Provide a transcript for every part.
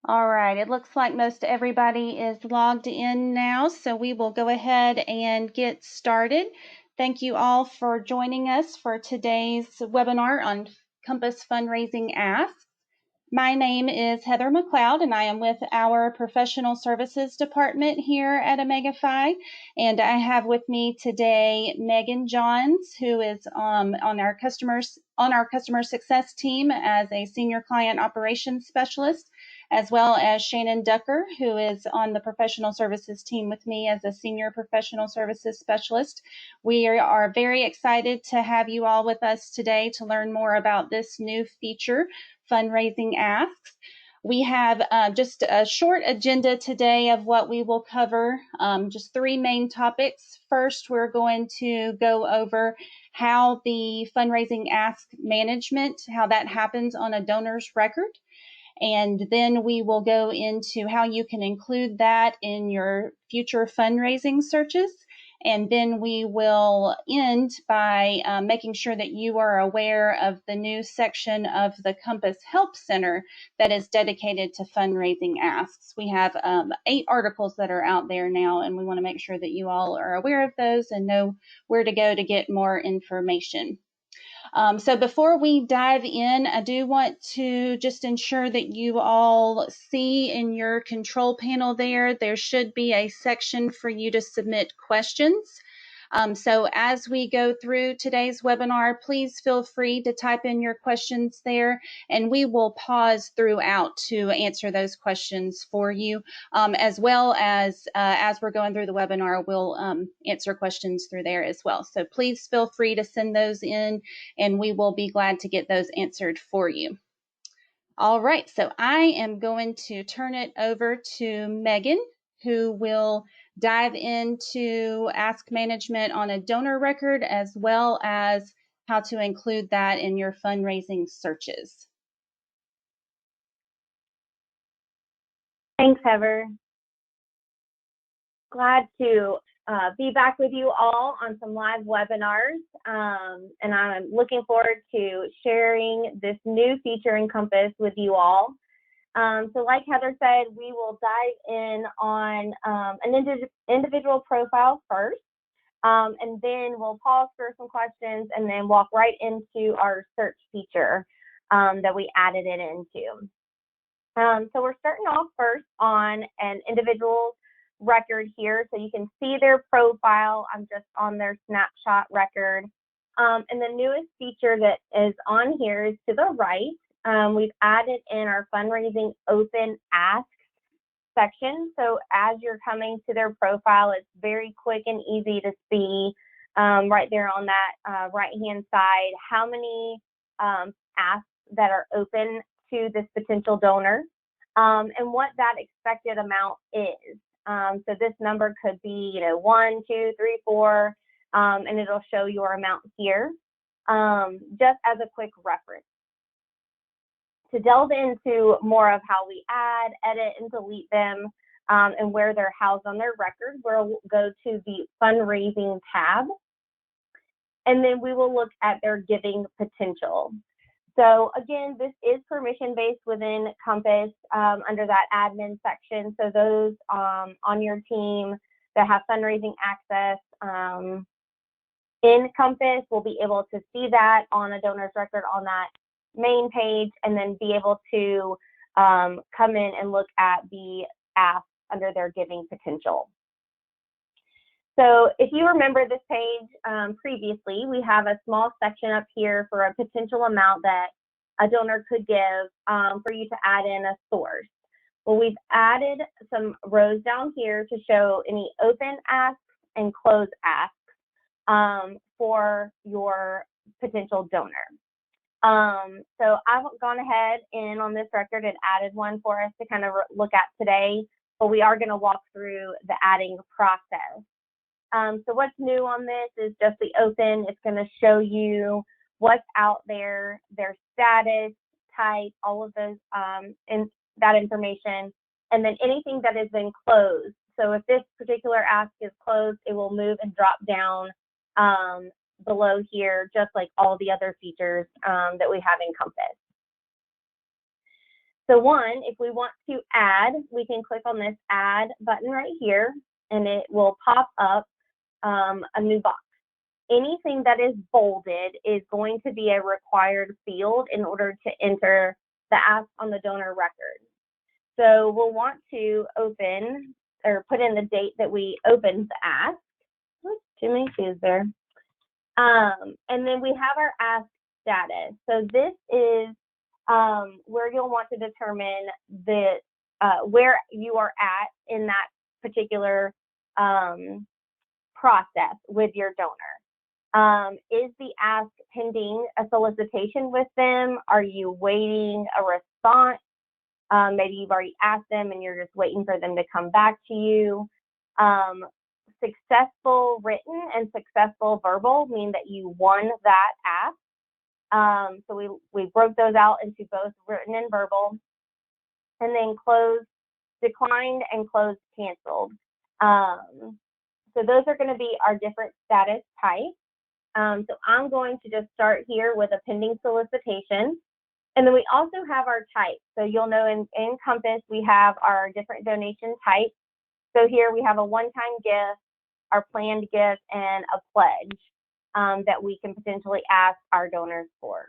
All right, it looks like most everybody is logged in now, so we will go ahead and get started. Thank you all for joining us for today's webinar on Compass Fundraising Ask. My name is Heather McLeod, and I am with our Professional Services Department here at OmegaFi. And I have with me today Megan Johns, who is on our customer success team as a Senior Client Operations Specialist, as well as Shannon Ducker, who is on the Professional Services team with me as a Senior Professional Services Specialist. We are very excited to have you all with us today to learn more about this new feature, Fundraising Asks. We have just a short agenda today of what we will cover, just three main topics. First, we're going to go over how the fundraising ask management, how that happens on a donor's record. And then we will go into how you can include that in your future fundraising searches. And then we will end by making sure that you are aware of the new section of the Compass Help Center that is dedicated to fundraising asks. We have 8 articles that are out there now, and we want to make sure that you all are aware of those and know where to go to get more information. So before we dive in, I do want to just ensure that you all see in your control panel there should be a section for you to submit questions. So as we go through today's webinar, please feel free to type in your questions there, and we will pause throughout to answer those questions for you, as well as we're going through the webinar, we'll answer questions through there as well. So please feel free to send those in, and we will be glad to get those answered for you. All right, so I am going to turn it over to Megan, who will dive into ask management on a donor record, as well as how to include that in your fundraising searches. Thanks, Heather. Glad to be back with you all on some live webinars, and I'm looking forward to sharing this new feature in Compass with you all. So like Heather said, we will dive in on an individual profile first, and then we'll pause for some questions and then walk right into our search feature that we added it into. So we're starting off first on an individual record here, so you can see their profile. I'm just on their snapshot record, and the newest feature that is on here is to the right. We've added in our fundraising open ask section, so as you're coming to their profile, it's very quick and easy to see right there on that right hand side how many asks that are open to this potential donor, and what that expected amount is. So this number could be, 1, 2, 3, 4, and it'll show your amount here, just as a quick reference. To delve into more of how we add, edit, and delete them, and where they're housed on their record, we'll go to the Fundraising tab, and then we will look at their giving potential. So again, this is permission-based within Compass under that admin section. So those on your team that have fundraising access in Compass will be able to see that on a donor's record on that main page, and then be able to come in and look at the ask under their giving potential. So if you remember this page previously, we have a small section up here for a potential amount that a donor could give for you to add in a source. Well, we've added some rows down here to show any open asks and closed asks for your potential donor. So I've gone ahead and on this record and added one for us to kind of look at today, but we are going to walk through the adding process. So what's new on this is just the open. It's going to show you what's out there, their status, type, all of those, and that information, and then anything that has been closed. So if this particular ask is closed, it will move and drop down below here, just like all the other features that we have in Compass. So one, if we want to add, we can click on this add button right here, and it will pop up a new box. Anything that is bolded is going to be a required field in order to enter the ask on the donor record. So we'll want to open or put in the date that we opened the ask. Oops, too many twos there. And then we have our ask status. So this is where you'll want to determine the where you are at in that particular process with your donor. Is the ask pending a solicitation with them? Are you waiting a response? Maybe you've already asked them and you're just waiting for them to come back to you. Successful written and successful verbal mean that you won that ask. So we broke those out into both written and verbal. And then closed, declined, and closed, canceled. So those are going to be our different status types. So I'm going to just start here with a pending solicitation. And then we also have our types. So you'll know in Compass, we have our different donation types. So here we have a one-time gift, our planned gift, and a pledge that we can potentially ask our donors for.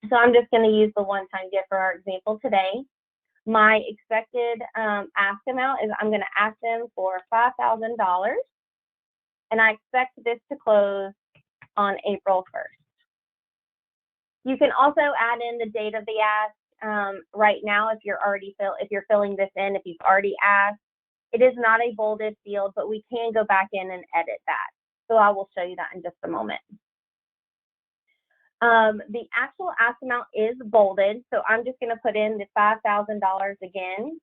So I'm just going to use the one-time gift for our example today. My expected ask amount is I'm going to ask them for $5,000, and I expect this to close on April 1st. You can also add in the date of the ask right now if you're filling this in, if you've already asked. It is not a bolded field, but we can go back in and edit that. So I will show you that in just a moment. The actual ask amount is bolded, so I'm just going to put in the $5,000 again,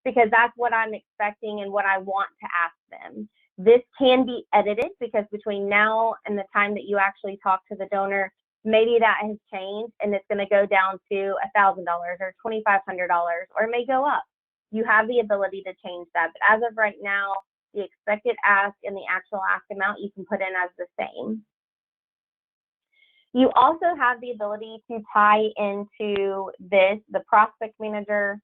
because that's what I'm expecting and what I want to ask them. This can be edited because between now and the time that you actually talk to the donor, maybe that has changed and it's going to go down to $1,000 or $2,500, or it may go up. You have the ability to change that, but as of right now, the expected ask and the actual ask amount you can put in as the same. You also have the ability to tie into this, the prospect manager,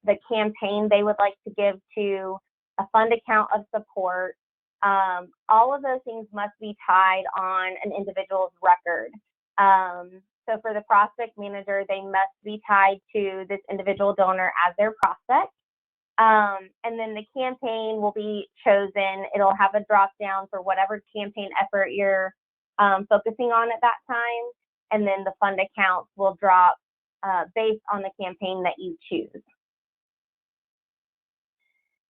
the campaign they would like to give to, a fund account of support. All of those things must be tied on an individual's record. So for the prospect manager, they must be tied to this individual donor as their prospect. And then the campaign will be chosen. It'll have a drop down for whatever campaign effort you're focusing on at that time. And then the fund accounts will drop based on the campaign that you choose.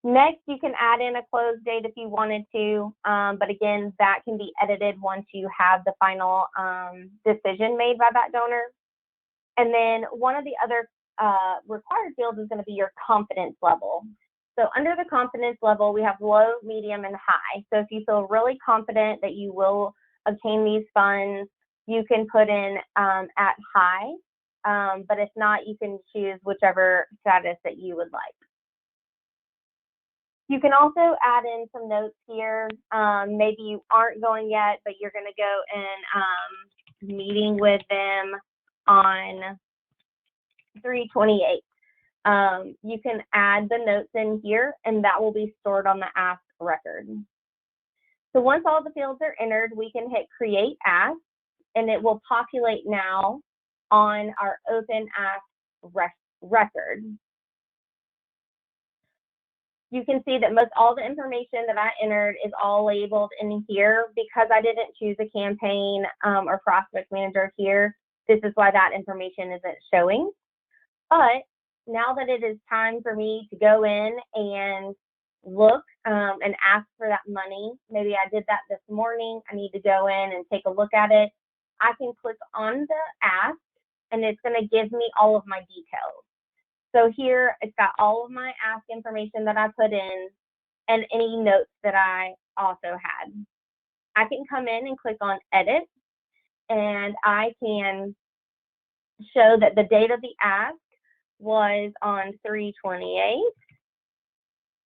Next, you can add in a close date if you wanted to, but again, that can be edited once you have the final decision made by that donor. And then one of the other required fields is going to be your confidence level. So under the confidence level, we have low, medium, and high. So if you feel really confident that you will obtain these funds, you can put in at high, but if not, you can choose whichever status that you would like. You can also add in some notes here. Maybe you aren't going yet, but you're going to go and meeting with them on 3/28. You can add the notes in here, and that will be stored on the ask record. So once all the fields are entered, we can hit Create Ask, and it will populate now on our Open Ask record. You can see that most all the information that I entered is all labeled in here. Because I didn't choose a campaign or prospect manager here, this is why that information isn't showing. But now that it is time for me to go in and look and ask for that money, maybe I did that this morning, I need to go in and take a look at it, I can click on the ask and it's going to give me all of my details. So here it's got all of my ask information that I put in and any notes that I also had. I can come in and click on edit, and I can show that the date of the ask was on 3/28.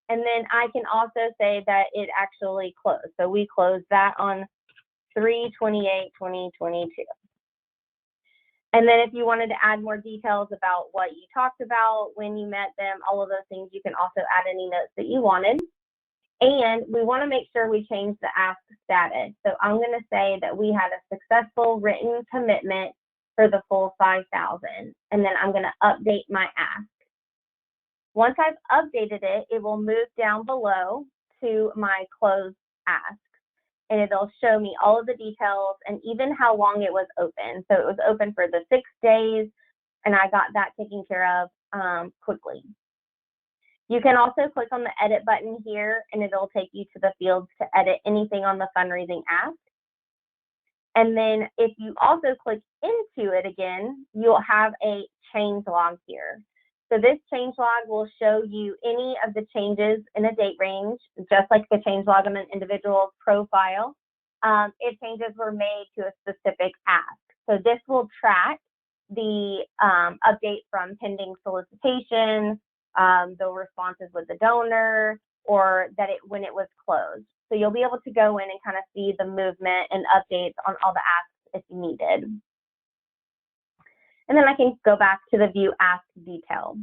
And then I can also say that it actually closed. So we closed that on 3/28/2022. And then if you wanted to add more details about what you talked about when you met them, all of those things, you can also add any notes that you wanted. And we want to make sure we change the ask status. So I'm going to say that we had a successful written commitment for the full 5,000. And then I'm going to update my ask. Once I've updated it, it will move down below to my closed ask. And it'll show me all of the details and even how long it was open. So it was open for the 6 days, and I got that taken care of quickly. You can also click on the edit button here, and it'll take you to the fields to edit anything on the fundraising ask. And then if you also click into it again, you'll have a change log here. So this change log will show you any of the changes in a date range, just like the change log on an individual's profile, if changes were made to a specific ask. So this will track the update from pending solicitation, the responses with the donor, or that when it was closed. So you'll be able to go in and kind of see the movement and updates on all the asks if you needed. And then I can go back to the view ask detail.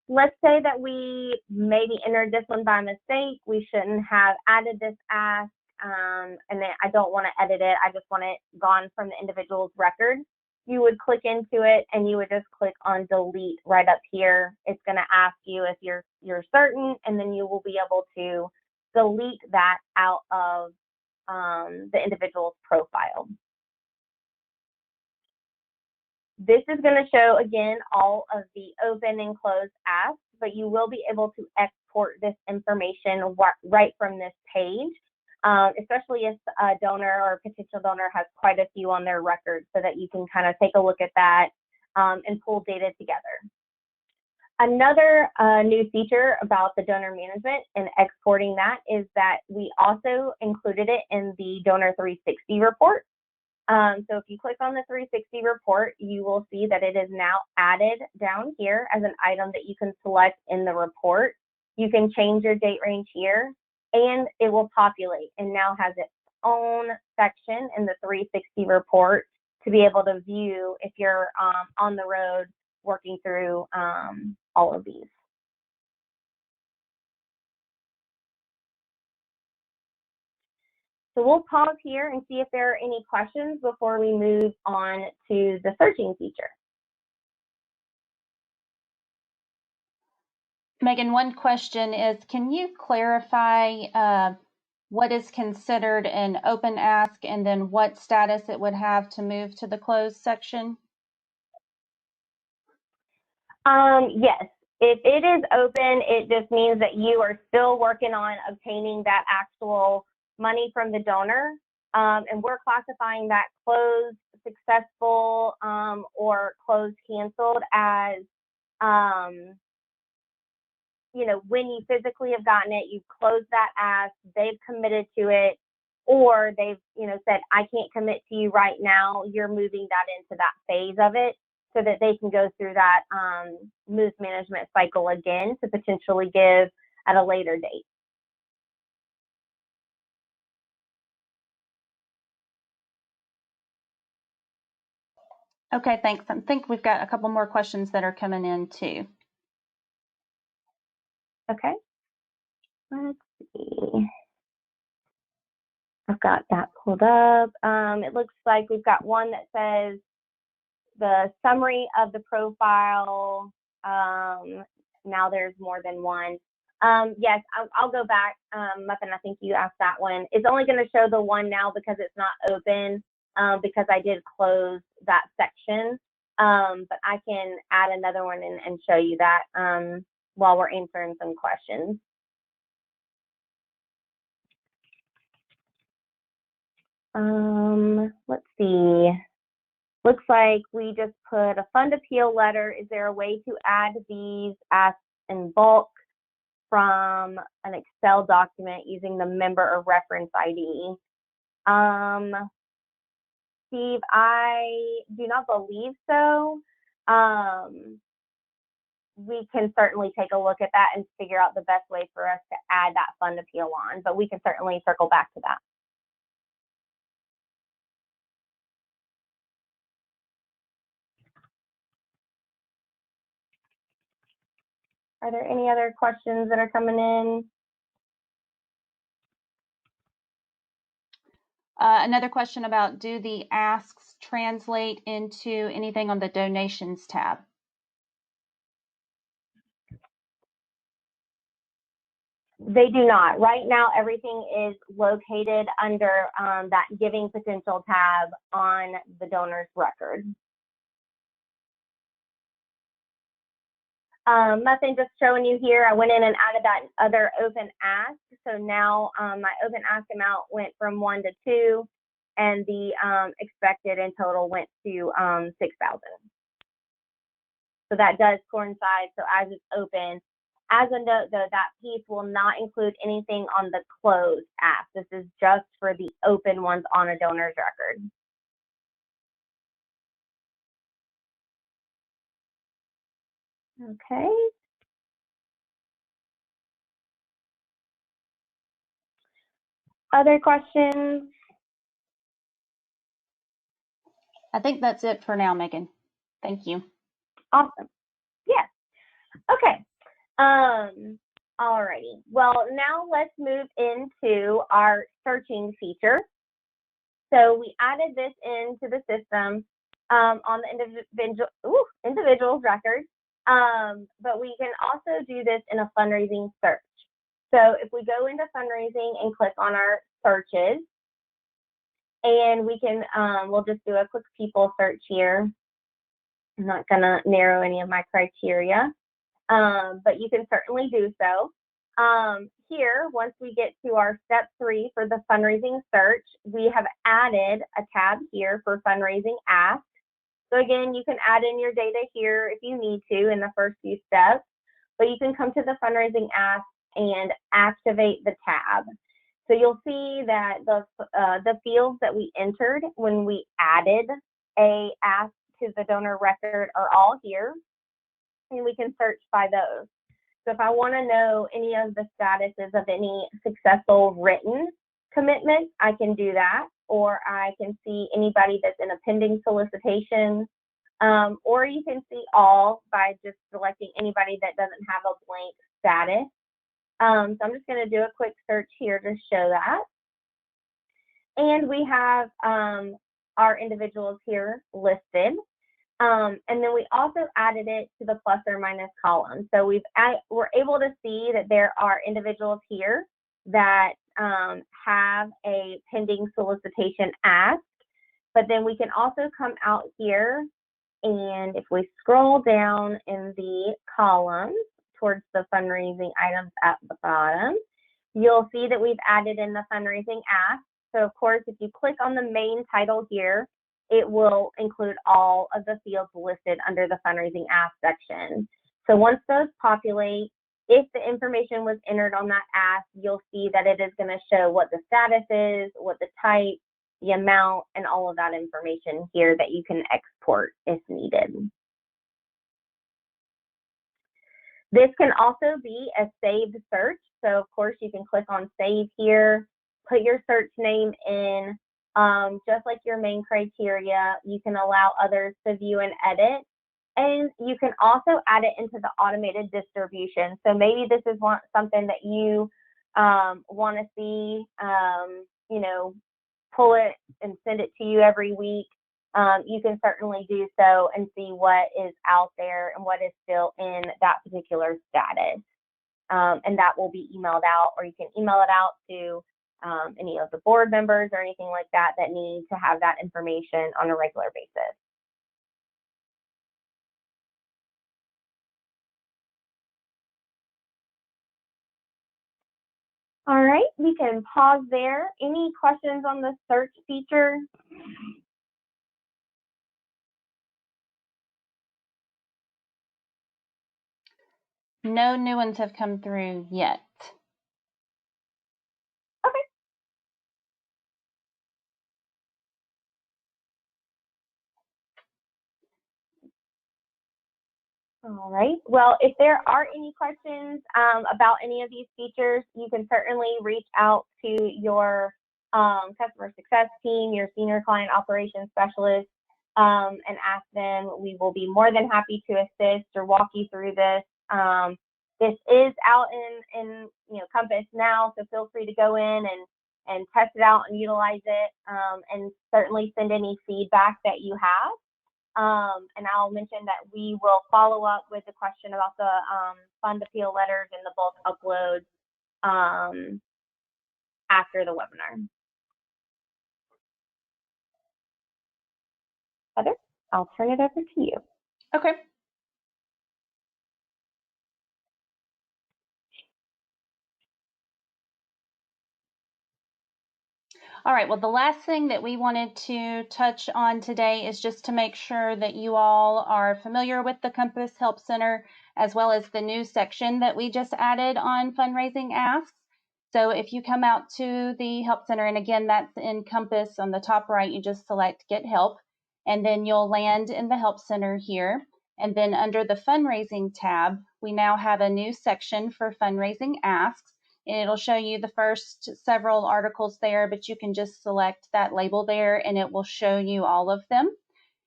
Let's say that we maybe entered this one by mistake. We shouldn't have added this ask, and then I don't want to edit it. I just want it gone from the individual's record. You would click into it and you would just click on delete right up here. It's going to ask you if you're certain, and then you will be able to delete that out of the individual's profile. This is going to show, again, all of the open and closed asks, but you will be able to export this information right from this page, especially if a donor or a potential donor has quite a few on their record, so that you can kind of take a look at that and pull data together. Another new feature about the donor management and exporting that is that we also included it in the Donor 360 report. So if you click on the 360 report, you will see that it is now added down here as an item that you can select in the report. You can change your date range here, and it will populate and now has its own section in the 360 report to be able to view if you're on the road working through all of these. So we'll pause here and see if there are any questions before we move on to the searching feature. Megan, one question is, can you clarify what is considered an open ask and then what status it would have to move to the closed section? Yes, if it is open, it just means that you are still working on obtaining that actual money from the donor, and we're classifying that closed, successful, or closed canceled as, you know, when you physically have gotten it, you've closed that ask, they've committed to it, or they've, you know, said, I can't commit to you right now, you're moving that into that phase of it so that they can go through that move management cycle again to potentially give at a later date. Okay, thanks. I think we've got a couple more questions that are coming in too. Okay, let's see. I've got that pulled up. It looks like we've got one that says the summary of the profile. Now there's more than one. Yes, I'll go back. Muffin, I think you asked that one. It's only going to show the one now because it's not open, because I did close that section. But I can add another one and show you that while we're answering some questions. Let's see. Looks like we just put a fund appeal letter. Is there a way to add these asks in bulk from an Excel document using the member or reference ID? Steve, I do not believe so. We can certainly take a look at that and figure out the best way for us to add that fund appeal on, but we can certainly circle back to that. Are there any other questions that are coming in? Another question about, do the asks translate into anything on the donations tab? They do not. Right now, everything is located under that giving potential tab on the donor's record. Nothing, just showing you here. I went in and added that other open ask. So now my open ask amount went from 1 to 2, and the expected in total went to 6,000. So that does coincide. So as it's open, as a note though, that piece will not include anything on the closed ask. This is just for the open ones on a donor's record. Okay. Other questions? I think that's it for now, Megan. Thank you. Awesome. Yes. Okay. Alrighty. Well, now let's move into our searching feature. So we added this into the system on the individual's record, but we can also do this in a fundraising search. So if we go into fundraising and click on our searches, and we can, we'll just do a quick people search here. I'm not gonna narrow any of my criteria, but you can certainly do so. Here, once we get to our step 3 for the fundraising search, we have added a tab here for Fundraising Ask. So again, you can add in your data here if you need to in the first few steps, but you can come to the Fundraising Ask and activate the tab. So you'll see that the fields that we entered when we added a ask to the donor record are all here, and we can search by those. So if I want to know any of the statuses of any successful written commitment, I can do that, or I can see anybody that's in a pending solicitation, or you can see all by just selecting anybody that doesn't have a blank status. So I'm just going to do a quick search here to show that. And we have our individuals here listed. And then we also added it to the plus or minus column. So we're able to see that there are individuals here that have a pending solicitation ask, but then we can also come out here, and if we scroll down in the columns towards the fundraising items at the bottom, you'll see that we've added in the fundraising ask. So of course, if you click on the main title here, it will include all of the fields listed under the fundraising ask section. So once those populate, if the information was entered on that ask, you'll see that it is going to show what the status is, what the type, the amount, and all of that information here that you can export if needed. This can also be a saved search. So of course you can click on save here, put your search name in, just like your main criteria. You can allow others to view and edit, and you can also add it into the automated distribution. So maybe this is something that you want to see, you know, pull it and send it to you every week. You can certainly do so and see what is out there and what is still in that particular status. And that will be emailed out, or you can email it out to any of the board members or anything like that that need to have that information on a regular basis. All right, we can pause there. Any questions on the search feature? No new ones have come through yet. Okay. All right. Well, if there are any questions about any of these features, you can certainly reach out to your customer success team, your senior client operations specialist, and ask them. We will be more than happy to assist or walk you through this. This is out in Compass now, so feel free to go in and test it out and utilize it, and certainly send any feedback that you have. And I'll mention that we will follow up with the question about the fund appeal letters and the bulk uploads after the webinar. Heather, I'll turn it over to you. Okay. All right, well, the last thing that we wanted to touch on today is just to make sure that you all are familiar with the Compass Help Center, as well as the new section that we just added on Fundraising Asks. So if you come out to the Help Center, and again, that's in Compass on the top right, you just select Get Help, and then you'll land in the Help Center here. And then under the Fundraising tab, we now have a new section for Fundraising Asks. And it'll show you the first several articles there, but you can just select that label there and it will show you all of them.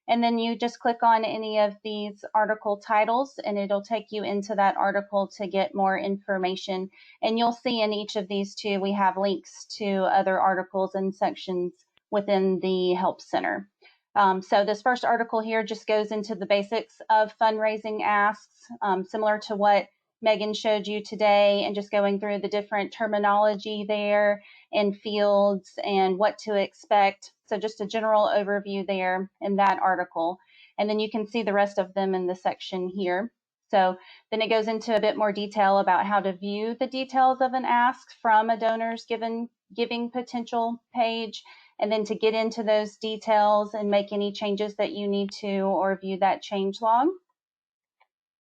And then you just click on any of these article titles and it'll take you into that article to get more information. And you'll see in each of these too, we have links to other articles and sections within the Help Center. So this first article here just goes into the basics of fundraising asks, similar to what Megan showed you today, and just going through the different terminology there and fields and what to expect. So just a general overview there in that article. And then you can see the rest of them in the section here. So then it goes into a bit more detail about how to view the details of an ask from a donor's giving potential page, and then to get into those details and make any changes that you need to or view that change log.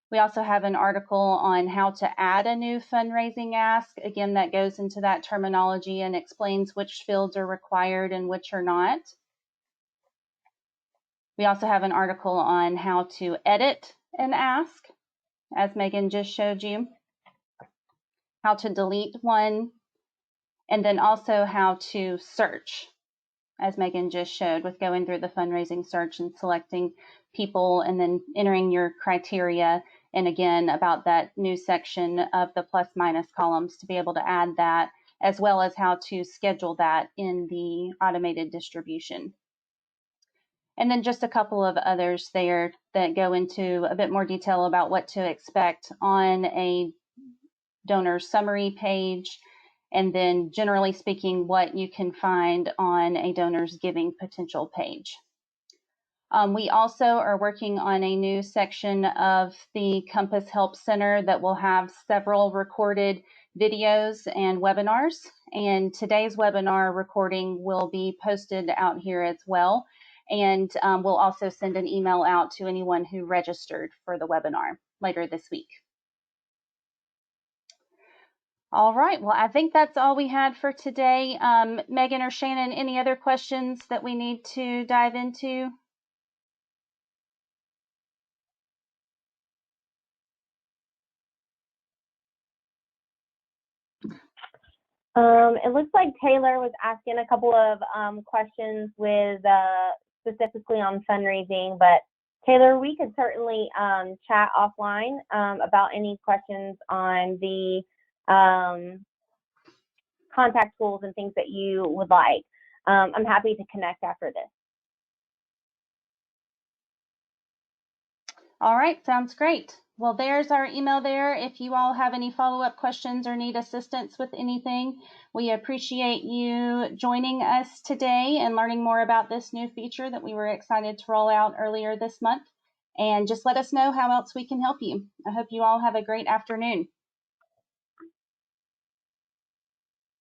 We also have an article on how to add a new fundraising ask. Again, that goes into that terminology and explains which fields are required and which are not. We also have an article on how to edit an ask, as Megan just showed you, how to delete one, and then also how to search, as Megan just showed, with going through the fundraising search and selecting people and then entering your criteria. And again, about that new section of the plus minus columns to be able to add that, as well as how to schedule that in the automated distribution. And then just a couple of others there that go into a bit more detail about what to expect on a donor summary page, and then generally speaking, what you can find on a donor's giving potential page. We also are working on a new section of the Compass Help Center that will have several recorded videos and webinars. And today's webinar recording will be posted out here as well. And we'll also send an email out to anyone who registered for the webinar later this week. All right, well, I think that's all we had for today. Megan or Shannon, any other questions that we need to dive into? It looks like Taylor was asking a couple of questions with specifically on fundraising, but Taylor, we could certainly chat offline about any questions on the contact tools and things that you would like. I'm happy to connect after this. All right, sounds great. Well, there's our email there. If you all have any follow-up questions or need assistance with anything, we appreciate you joining us today and learning more about this new feature that we were excited to roll out earlier this month. And just let us know how else we can help you. I hope you all have a great afternoon.